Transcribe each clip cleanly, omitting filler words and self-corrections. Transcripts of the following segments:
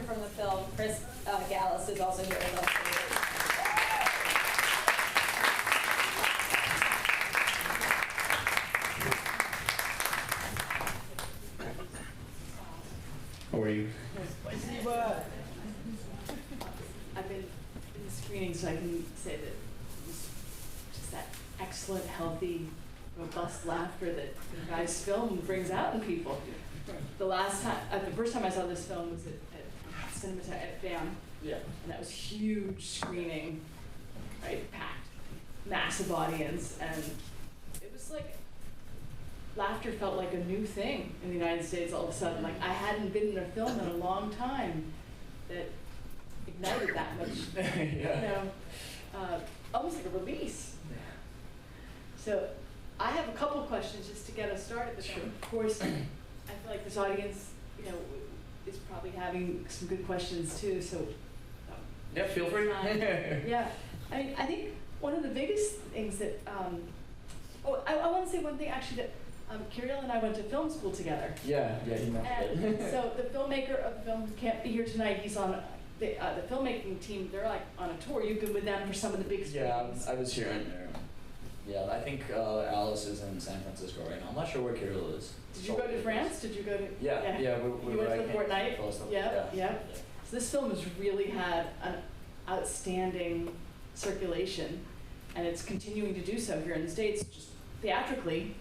from the film, Chris Galust, is also here with us. How are you? I've been in the screening, so I can say that it was just that excellent, healthy, robust laughter that the guy's film brings out in people. The first time I saw this film was at Cinema at BAM. Yeah. And that was huge screening, right? Packed, massive audience, and it was like laughter felt like a new thing in the United States all of a sudden. Like I hadn't been in a film in a long time that ignited that much, Yeah. Almost like a release. So I have a couple questions just to get us started. But Sure. Of course, I feel like this audience, is probably having some good questions too. So Yeah, feel free. yeah, I think one of the biggest things that I want to say one thing actually that Kirill and I went to film school together. Yeah, he mentioned And it. so the filmmaker of the film who can't be here tonight, he's on the filmmaking team. They're like on a tour. You've been with them for some of the big screenings. Yeah, I was here and there. Yeah, I think Alice is in San Francisco right now. I'm not sure where Kirill is. Did you go to France? Did you go to? Yeah. We you were went to the fortnight? Yeah. So this film has really had an outstanding circulation, and it's continuing to do so here in the States, just theatrically,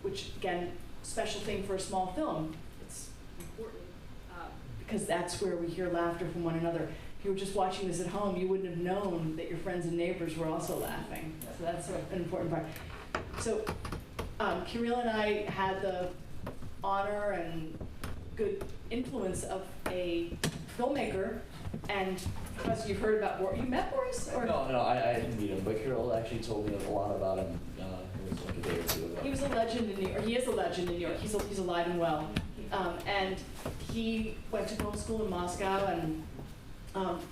which again, special thing for a small film. It's important because that's where we hear laughter from one another. If you were just watching this at home, you wouldn't have known that your friends and neighbors were also laughing. So that's an important part. So Kirill and I had the honor and good influence of a filmmaker, and because you've heard about Boris. You met Boris? Or? No, I didn't meet him, but Kirill actually told me a lot about him. It was like a day or two ago. He was a legend in New York. He is a legend in New York. He's alive and well. And he went to film school in Moscow and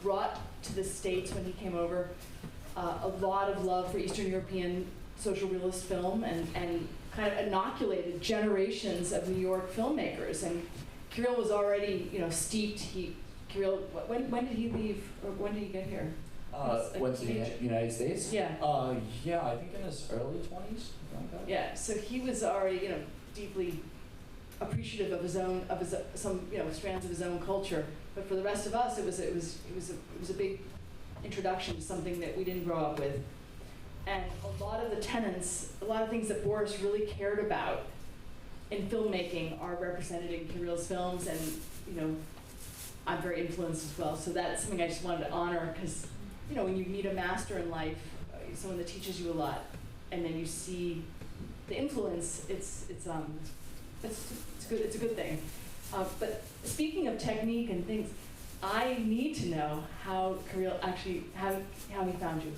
brought to the States when he came over a lot of love for Eastern European social realist film and kind of inoculated generations of New York filmmakers. And Kirill was already, steeped. Kirill, when did he leave, or when did he get here? Went to the United States? Yeah. Yeah, I think in his early 20s. Like that. Yeah, so he was already, deeply appreciative of some strands of his own culture. But for the rest of us, it was a big introduction to something that we didn't grow up with. And a lot of the tenets, a lot of things that Boris really cared about in filmmaking are represented in Kirill's films, and I'm very influenced as well. So that's something I just wanted to honor, because when you meet a master in life, someone that teaches you a lot, and then you see the influence, it's good. It's a good thing. But speaking of technique and things, I need to know how Kirill actually how he found you.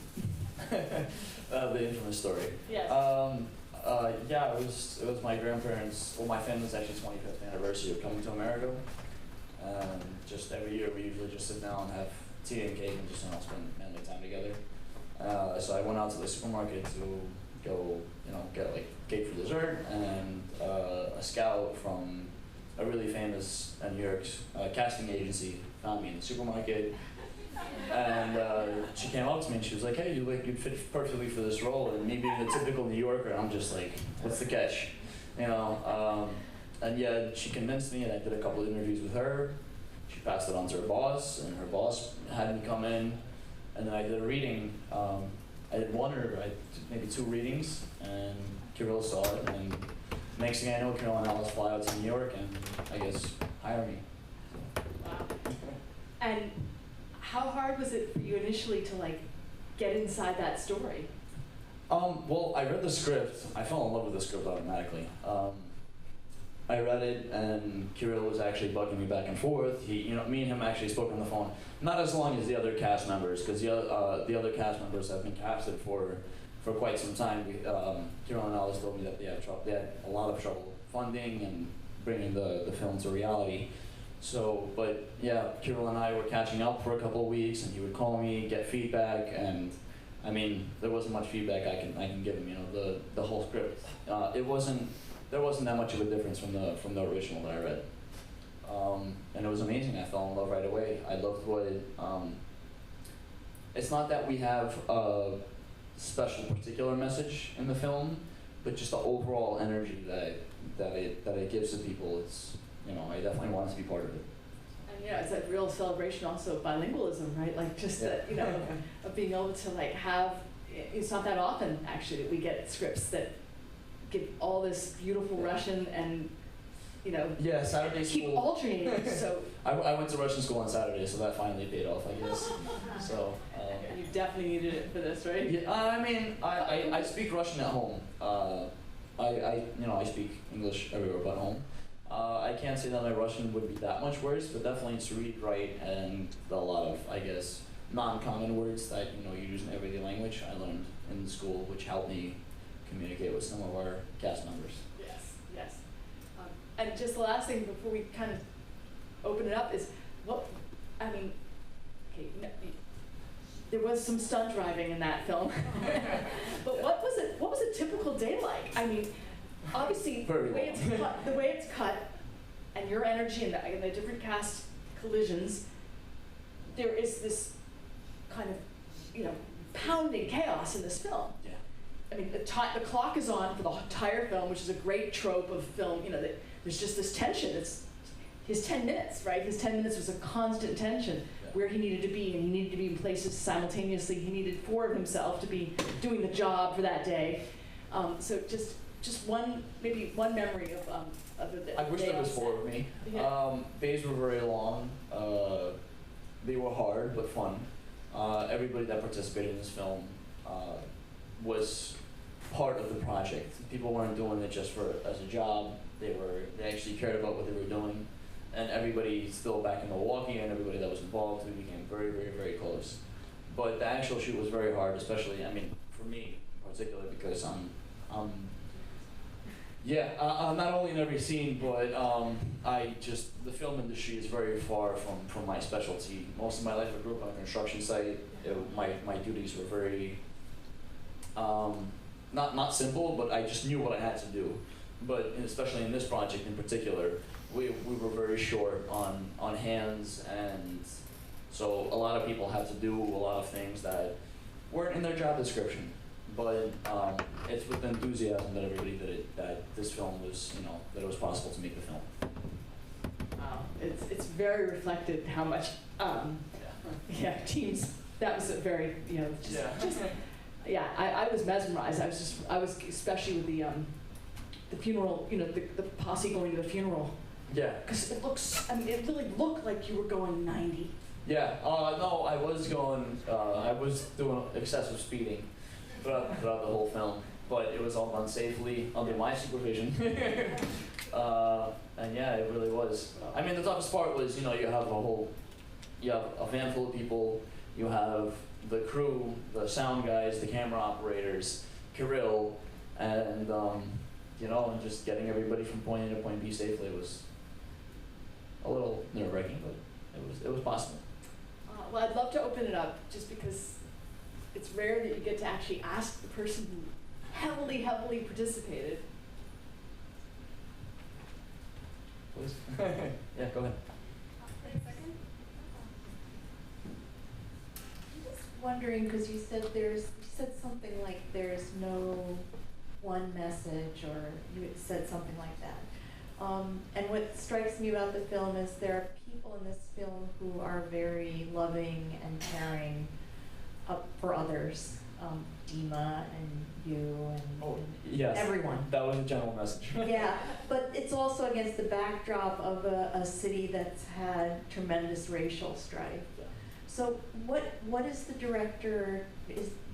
The infamous story. Yes. Yeah, it was my grandparents. Well, my family's actually 25th anniversary of coming to America. Just every year, we usually just sit down and have tea and cake and just spend family time together. So I went out to the supermarket to go, get like cake for dessert, and a scout from a really famous New York casting agency found me in the supermarket, and she came up to me and she was like, "Hey, you'd fit perfectly for this role." And me being a typical New Yorker, I'm just like, "What's the catch?" And yeah, she convinced me, and I did a couple of interviews with her. She passed it on to her boss, and her boss had me come in, and then I did a reading. I did maybe 2 readings, and Kirill saw it, and next thing I know, Kirill and Alice fly out to New York, and I guess hire me. Wow. And how hard was it for you initially to get inside that story? Well, I read the script. I fell in love with the script automatically. I read it, and Kirill was actually bugging me back and forth. Me and him actually spoke on the phone, not as long as the other cast members, because the other cast members have been casted for quite some time. Kirill and Alice told me that they had a lot of trouble funding and bringing the film to reality. So, but yeah, Kirill and I were catching up for a couple of weeks, and he would call me, get feedback, and I mean, there wasn't much feedback I can give him. The whole script. There wasn't that much of a difference from the original that I read. and it was amazing. I fell in love right away. I loved what it's not that we have a special particular message in the film, but just the overall energy that it gives to people. It's, you know, I definitely wanted to be part of it. And yeah, it's a real celebration also of bilingualism, right? Like just that, you know, of being able to like have, it's not that often actually that we get scripts that give all this beautiful Russian and, you know, Yeah, Saturday keep school. alternating. So I went to Russian school on Saturday, so that finally paid off, I guess. So. you definitely needed it for this, right? Yeah, I mean, I speak Russian at home. I speak English everywhere but home. I can't say that my Russian would be that much worse, but definitely to read, write, and a lot of, I guess, non-common words that, you know, you use in everyday language I learned in school, which helped me communicate with some of our cast members. Yes, yes. And just the last thing before we kind of open it up is, there was some stunt driving in that film. But what was a typical day like? I mean, obviously, the way it's cut, and your energy and the different cast collisions, there is this kind of, you know, pounding chaos in this film. Yeah. I mean, the clock is on for the entire film, which is a great trope of film, you know, that there's just this tension. It's his 10 minutes, right? His 10 minutes was a constant tension where he needed to be, and he needed to be in places simultaneously. He needed 4 of himself to be doing the job for that day. So just maybe one memory of the I wish there was 4 of me. Yeah. Days were very long. They were hard but fun. Everybody that participated in this film was part of the project. People weren't doing it just as a job. They actually cared about what they were doing. And everybody still back in Milwaukee and everybody that was involved, we became very, very, very close. But the actual shoot was very hard, especially, I mean, for me in particular, because not only in every scene, but the film industry is very far from my specialty. Most of my life I grew up on a construction site. My duties were very, not simple, but I just knew what I had to do. But especially in this project in particular, we were very short on hands, and so a lot of people had to do a lot of things that weren't in their job description. But it's with the enthusiasm that everybody did it, that this film was, you know, that it was possible to make the film. Wow, it's very reflected how much, teams, that was a very, you know, I was mesmerized. I was especially with the funeral, you know, the posse going to the funeral. Yeah. Because it really looked like you were going 90. Yeah, no, I was doing excessive speeding throughout the whole film, but it was all done safely under my supervision. And yeah, it really was. I mean, the toughest part was, you know, you have a van full of people, you have the crew, the sound guys, the camera operators, Kirill, and you know, and just getting everybody from point A to point B safely was a little nerve-wracking, but it was possible. Well, I'd love to open it up, just because it's rare that you get to actually ask the person who heavily participated. Please. Yeah, go ahead. Wait a second. I'm just wondering, because you said something like there's no one message, or you had said something like that. And what strikes me about the film is there are people in this film who are very loving and caring for others. Dima and you and Yes, everyone. That was a general message. Yeah, but it's also against the backdrop of a city that's had tremendous racial strife. Yeah. So what is the director,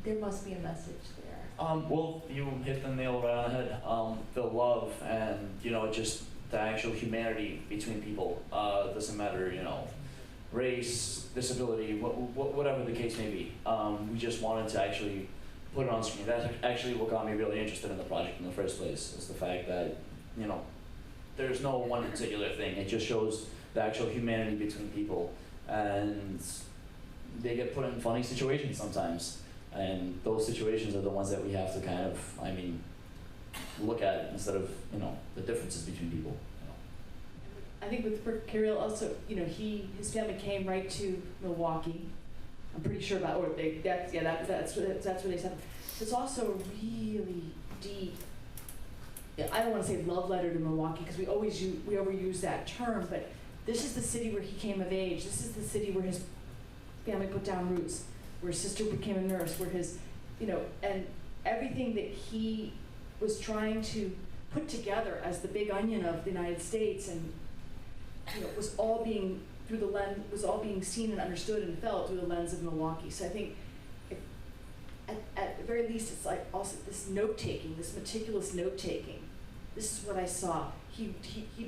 there must be a message there. Well, you hit the nail right on the head. The love and, you know, just the actual humanity between people. Doesn't matter, you know, race, disability, whatever the case may be. We just wanted to actually put it on screen. That's actually what got me really interested in the project in the first place, is the fact that, you know, there's no one particular thing. It just shows the actual humanity between people. And they get put in funny situations sometimes. And those situations are the ones that we have to kind of, I mean, look at instead of, you know, the differences between people. You know. I think with Kirill also, his family came right to Milwaukee. I'm pretty sure about, or that's where they said. It's also a really deep, I don't want to say love letter to Milwaukee because we overuse that term, but this is the city where he came of age. This is the city where his family put down roots, where his sister became a nurse, where his, and everything that he was trying to put together as the big onion of the United States, and was all being seen and understood and felt through the lens of Milwaukee. So I think, at the very least, it's like also this note-taking, this meticulous note-taking. This is what I saw. He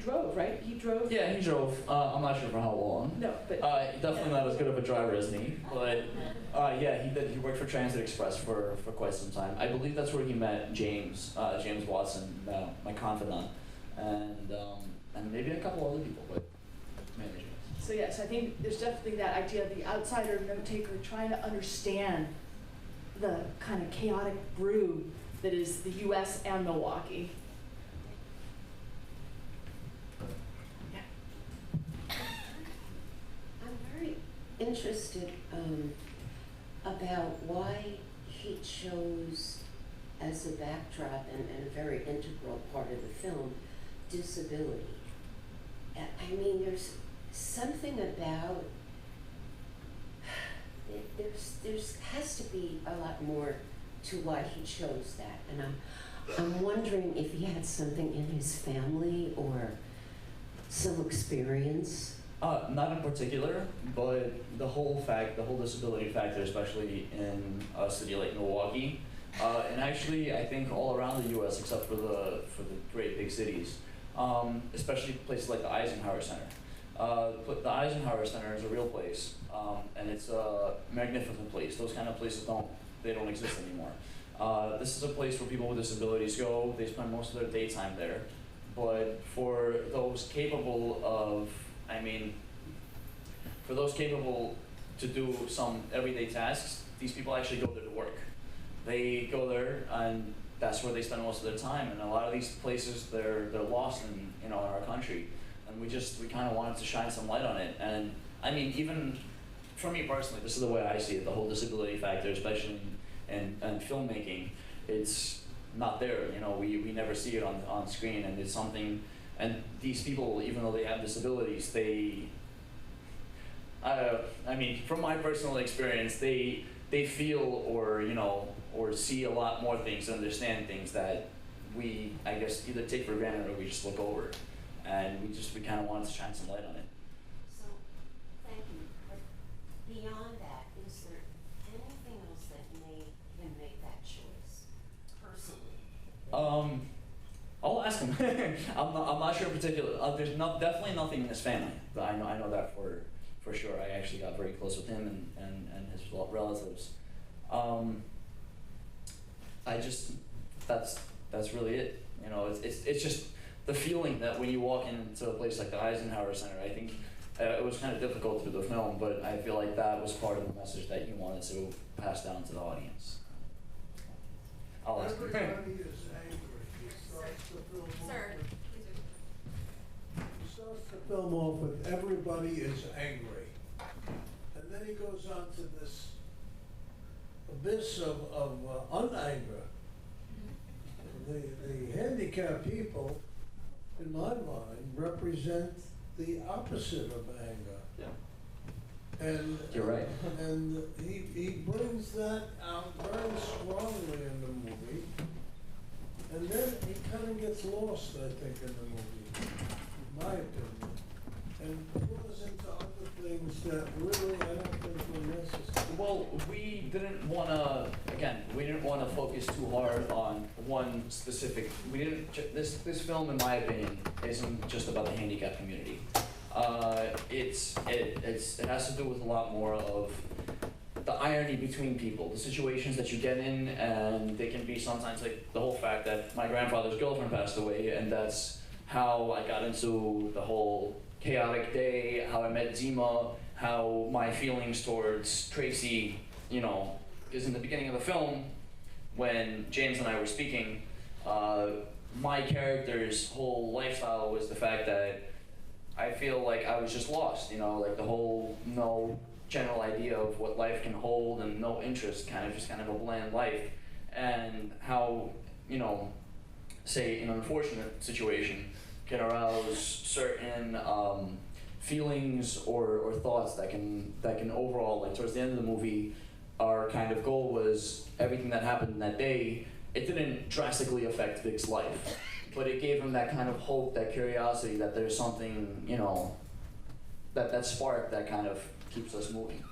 drove, right? He drove? Yeah, he drove. I'm not sure for how long. No, but... definitely not as good of a driver as me, but yeah, he did. He worked for Transit Express for quite some time. I believe that's where he met James Watson, my confidant, and maybe a couple other people, but mainly James. So yes, I think there's definitely that idea of the outsider note-taker trying to understand the kind of chaotic brew that is the U.S. and Milwaukee. I'm very interested about why he chose as a backdrop and a very integral part of the film, disability. I mean, there's something about, there's has to be a lot more to why he chose that, and I'm wondering if he had something in his family or some experience. Not in particular, but the whole disability factor, especially in a city like Milwaukee, and actually I think all around the U.S. except for the great big cities, especially places like the Eisenhower Center. The Eisenhower Center is a real place, and it's a magnificent place. Those kind of places don't exist anymore. This is a place where people with disabilities go. They spend most of their daytime there. But for those capable to do some everyday tasks, these people actually go there to work. They go there, and that's where they spend most of their time. And a lot of these places, they're lost in our country. And we kind of wanted to shine some light on it. And I mean, even for me personally, this is the way I see it, the whole disability factor, especially in filmmaking, it's not there. We never see it on screen, and it's something, and these people, even though they have disabilities, from my personal experience, they feel or see a lot more things, understand things that we, I guess, either take for granted or we just look over. And we kind of wanted to shine some light on it. So, thank you. But beyond that, is there anything else that made him make that choice, personally? I'll ask him. I'm not sure in particular. There's definitely nothing in his family. But I know that for sure. I actually got very close with him and his relatives. That's really it. It's just the feeling that when you walk into a place like the Eisenhower Center, I think it was kind of difficult through the film, but I feel like that was part of the message that you wanted to pass down to the audience. I'll ask him. Everybody is angry. He starts the film Sir, He starts the film off with everybody is angry. And then he goes on to this abyss of unanger. The handicapped people, in my mind, represent the opposite of anger. Yeah. And You're right. And he brings that out very strongly in the movie. And then he kind of gets lost, I think, in the movie, in my opinion. And goes into other things that really I don't think were necessary. Well, we didn't want to focus too hard on one specific. This film, in my opinion, isn't just about the handicapped community. It has to do with a lot more of the irony between people, the situations that you get in, and they can be sometimes like the whole fact that my grandfather's girlfriend passed away, and that's how I got into the whole chaotic day, how I met Zima, how my feelings towards Tracy, is in the beginning of the film, when James and I were speaking, my character's whole lifestyle was the fact that I feel like I was just lost, like the whole no general idea of what life can hold and no interest, kind of a bland life, and how, say an unfortunate situation can arouse certain feelings or thoughts that can overall, like towards the end of the movie, our kind of goal was everything that happened that day, it didn't drastically affect Vic's life, but it gave him that kind of hope, that curiosity, that there's something, that spark that kind of keeps us moving,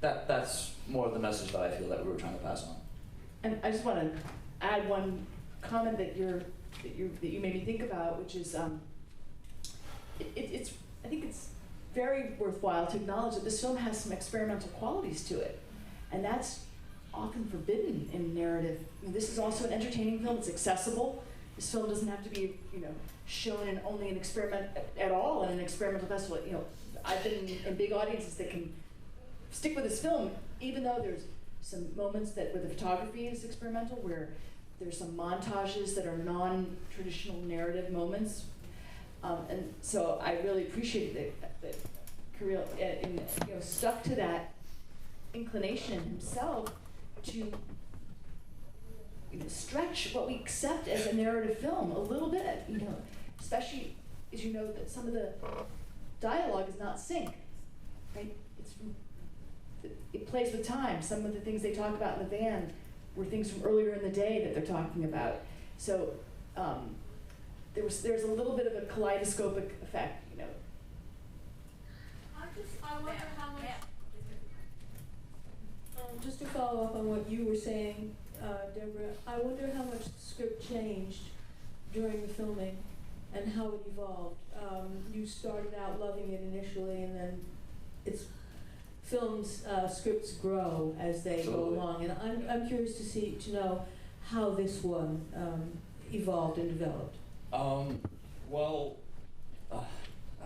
That's more of the message that I feel that we were trying to pass on. And I just want to add one comment that you made me think about, which is I think it's very worthwhile to acknowledge that this film has some experimental qualities to it, and that's often forbidden in narrative. This is also an entertaining film. It's accessible. This film doesn't have to be, shown in only an experiment at all in an experimental festival. I've been in big audiences that can stick with this film, even though there's some moments where the photography is experimental, where there's some montages that are non-traditional narrative moments. And so I really appreciated that Kirill stuck to that inclination himself to stretch what we accept as a narrative film a little bit, especially as you know that some of the dialogue is not sync, right? It plays with time. Some of the things they talk about in the van were things from earlier in the day that they're talking about. So there's a little bit of a kaleidoscopic effect, I wonder how much, just to follow up on what you were saying, Deborah, I wonder how much the script changed during the filming and how it evolved. You started out loving it initially, and then scripts grow as they go along, and I'm curious to know how this one evolved and developed. Well, how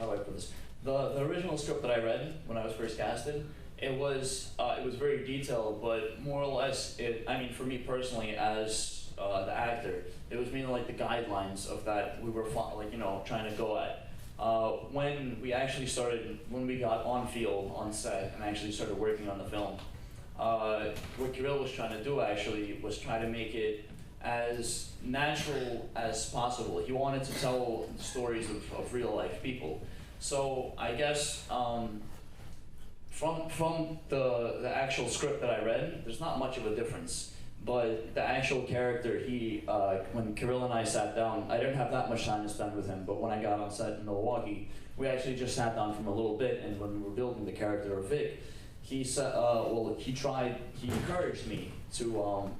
do I put this? The original script that I read when I was first casted, it was very detailed, but more or less, for me personally, as the actor, it was mainly like the guidelines of that we were trying to go at. When we got on field, on set, and actually started working on the film, what Kirill was trying to do actually was try to make it as natural as possible. He wanted to tell stories of real life people. So I guess from the actual script that I read, there's not much of a difference. But the actual character, when Kirill and I sat down, I didn't have that much time to spend with him, but when I got on set in Milwaukee, we actually just sat down for a little bit, and when we were building the character of Vic, he said, he encouraged me to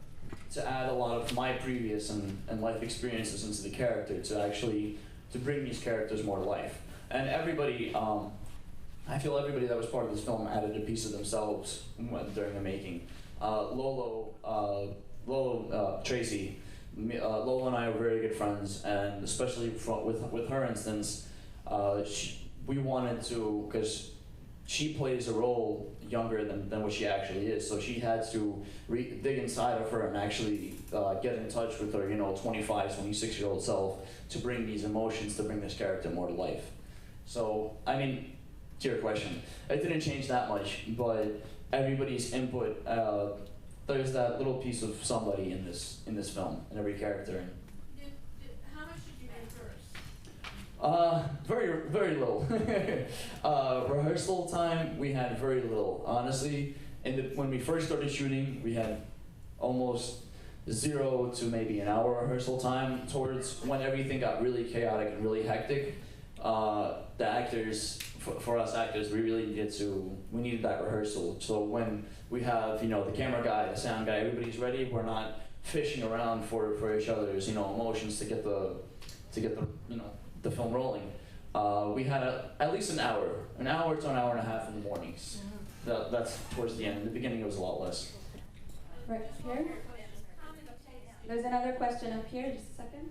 add a lot of my previous and life experiences into the character to bring these characters more to life. And everybody, I feel everybody that was part of this film added a piece of themselves during the making. Lolo, Tracy, Lolo and I are very good friends, and especially with her instance, we wanted to, because she plays a role younger than what she actually is, so she had to dig inside of her and actually get in touch with her, 25, 26-year-old self to bring these emotions, to bring this character more to life. So, to your question, it didn't change that much, but everybody's input, there's that little piece of somebody in this film, in every character. How much did you rehearse? Very, very little. Rehearsal time, we had very little. Honestly, when we first started shooting, we had almost 0 to maybe an hour rehearsal time. Towards when everything got really chaotic and really hectic, the actors, for us actors, we really needed that rehearsal. So when we have, the camera guy, the sound guy, everybody's ready, we're not fishing around for each other's, emotions to get the film rolling. We had at least an hour to an hour and a half in the mornings. That's towards the end. In the beginning, it was a lot less. Right here. There's another question up here. Just a second.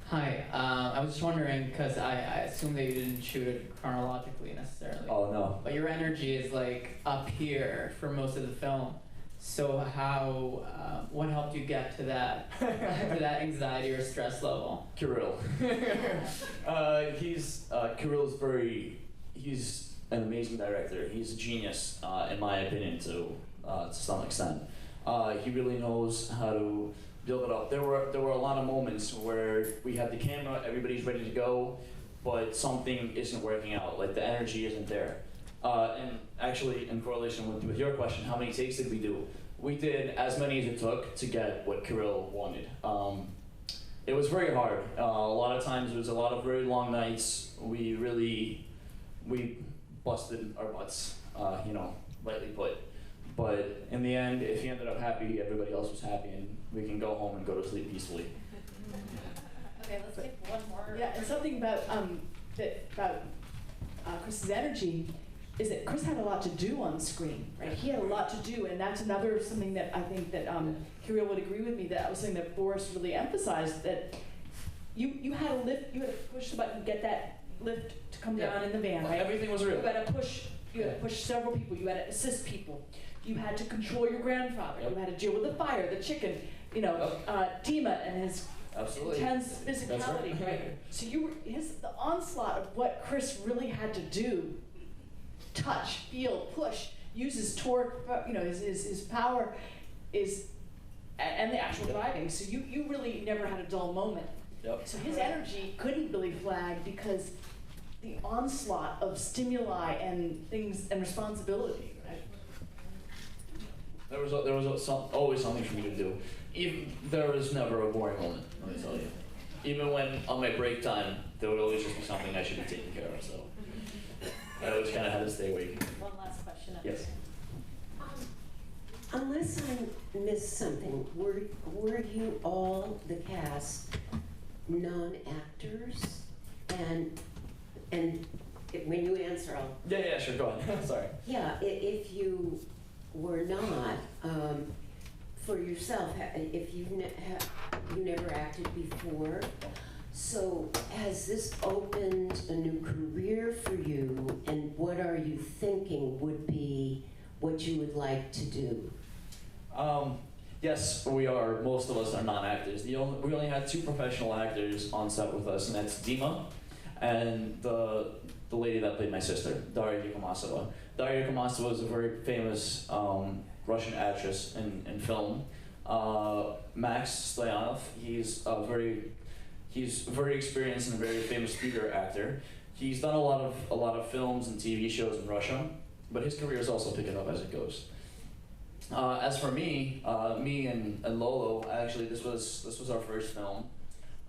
Hi, I was just wondering, because I assume that you didn't shoot it chronologically necessarily. Oh, no. But your energy is like up here for most of the film. So how, what helped you get to that, to that anxiety or stress level? Kirill. Kirill is he's an amazing director. He's a genius, in my opinion, to some extent. He really knows how to build it up. There were a lot of moments where we had the camera, everybody's ready to go, but something isn't working out, like the energy isn't there. And actually, in correlation with your question, how many takes did we do? We did as many as it took to get what Kirill wanted. It was very hard. A lot of times, it was a lot of very long nights. We busted our butts, lightly put. But in the end, if he ended up happy, everybody else was happy, and we can go home and go to sleep peacefully. Okay, let's take one more. Yeah, and something about Chris's energy is that Chris had a lot to do on screen, right? He had a lot to do, and that's another something that I think that Kirill would agree with me, that was something that Boris really emphasized, that you had to lift, you had to push the button, get that lift to come down in the van, right? Everything was real. You had to push several people, you had to assist people. You had to control your grandfather, you had to deal with the fire, the chicken, Dima and his Absolutely. intense physicality, right? So the onslaught of what Chris really had to do, touch, feel, push, use his torque, his power, and the actual driving. So you really never had a dull moment. Yep. So his energy couldn't really flag because the onslaught of stimuli and things and responsibility, right? There was always something for me to do. There was never a boring moment, let me tell you. Even when on my break time, there would always just be something I should be taking care of. So I always kind of had to stay awake. One last question. Yes. Unless I missed something, were you all, the cast, non-actors? And when you answer, I'll... Yeah, sure, go ahead. Sorry. Yeah, if you were not, for yourself, if you never acted before, so has this opened a new career for you, and what are you thinking would be what you would like to do? Yes, we are. Most of us are non-actors. We only had 2 professional actors on set with us, and that's Dima and the lady that played my sister, Daria Yukomasova. Daria Yukomasova is a very famous Russian actress in film. Max Stoyanov, he's very experienced and a very famous theater actor. He's done a lot of films and TV shows in Russia, but his career is also picking up as it goes. As for me and Lolo, actually this was our first film.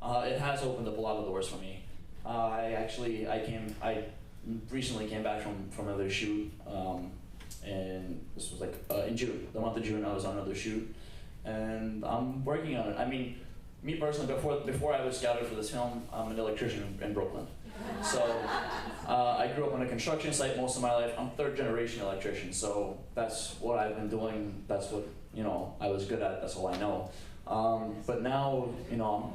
It has opened up a lot of doors for me. I recently came back from another shoot, and this was in June. The month of June, I was on another shoot, and I'm working on it. I mean, me personally, before I was scouted for this film, I'm an electrician in Brooklyn. So I grew up on a construction site most of my life. I'm 3rd generation electrician, so that's what I've been doing. That's what I was good at. That's all I know. But now,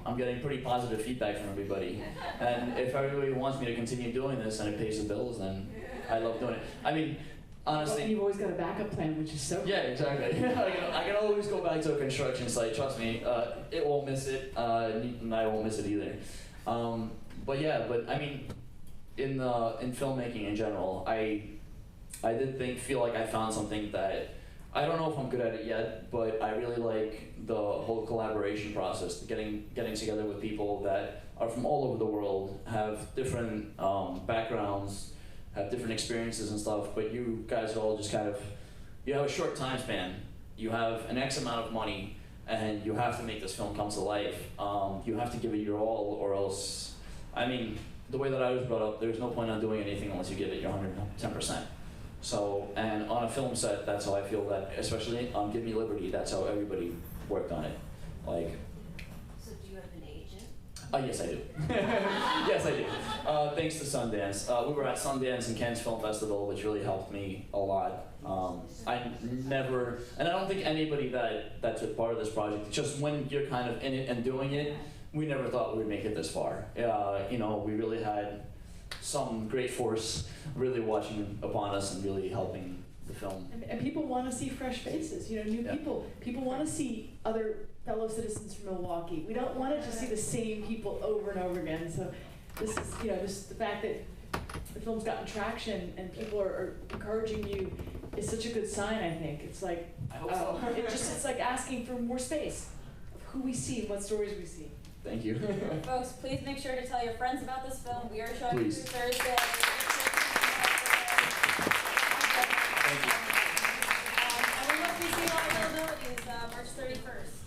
I'm getting pretty positive feedback from everybody. And if everybody wants me to continue doing this and it pays the bills, then I love doing it. I mean, honestly... And you've always got a backup plan, which is so... Yeah, exactly. I can always go back to a construction site, trust me. It won't miss it, and I won't miss it either. But I mean, in filmmaking in general, I did feel like I found something that... I don't know if I'm good at it yet, but I really like the whole collaboration process, getting together with people that are from all over the world, have different backgrounds, have different experiences and stuff, but you guys are all just you have a short time span, you have an X amount of money, and you have to make this film come to life. You have to give it your all, or else, I mean, the way that I was brought up, there's no point on doing anything unless you give it your 110%. So, and on a film set, that's how I feel that, especially on Give Me Liberty, that's how everybody worked on it. So do you have an agent? Yes, I do. Yes, I do. Thanks to Sundance. We were at Sundance and Cannes Film Festival, which really helped me a lot. I never, and I don't think anybody that took part of this project, just when you're kind of in it and doing it, we never thought we would make it this far. We really had some great force really watching upon us and really helping the film. And people want to see fresh faces, you know, new Yeah. people. People want to see other fellow citizens from Milwaukee. We don't want to just see the same people over and over again. So this is, you know, just the fact that the film's gotten traction and people are encouraging you is such a good sign, I think. It's like, I hope so. it's like asking for more space of who we see, what stories we see. Thank you. Folks, please make sure to tell your friends about this film. We are showing it Please. through Thursday. Thank you. And we hope to see you on ReelAbilities March 31st.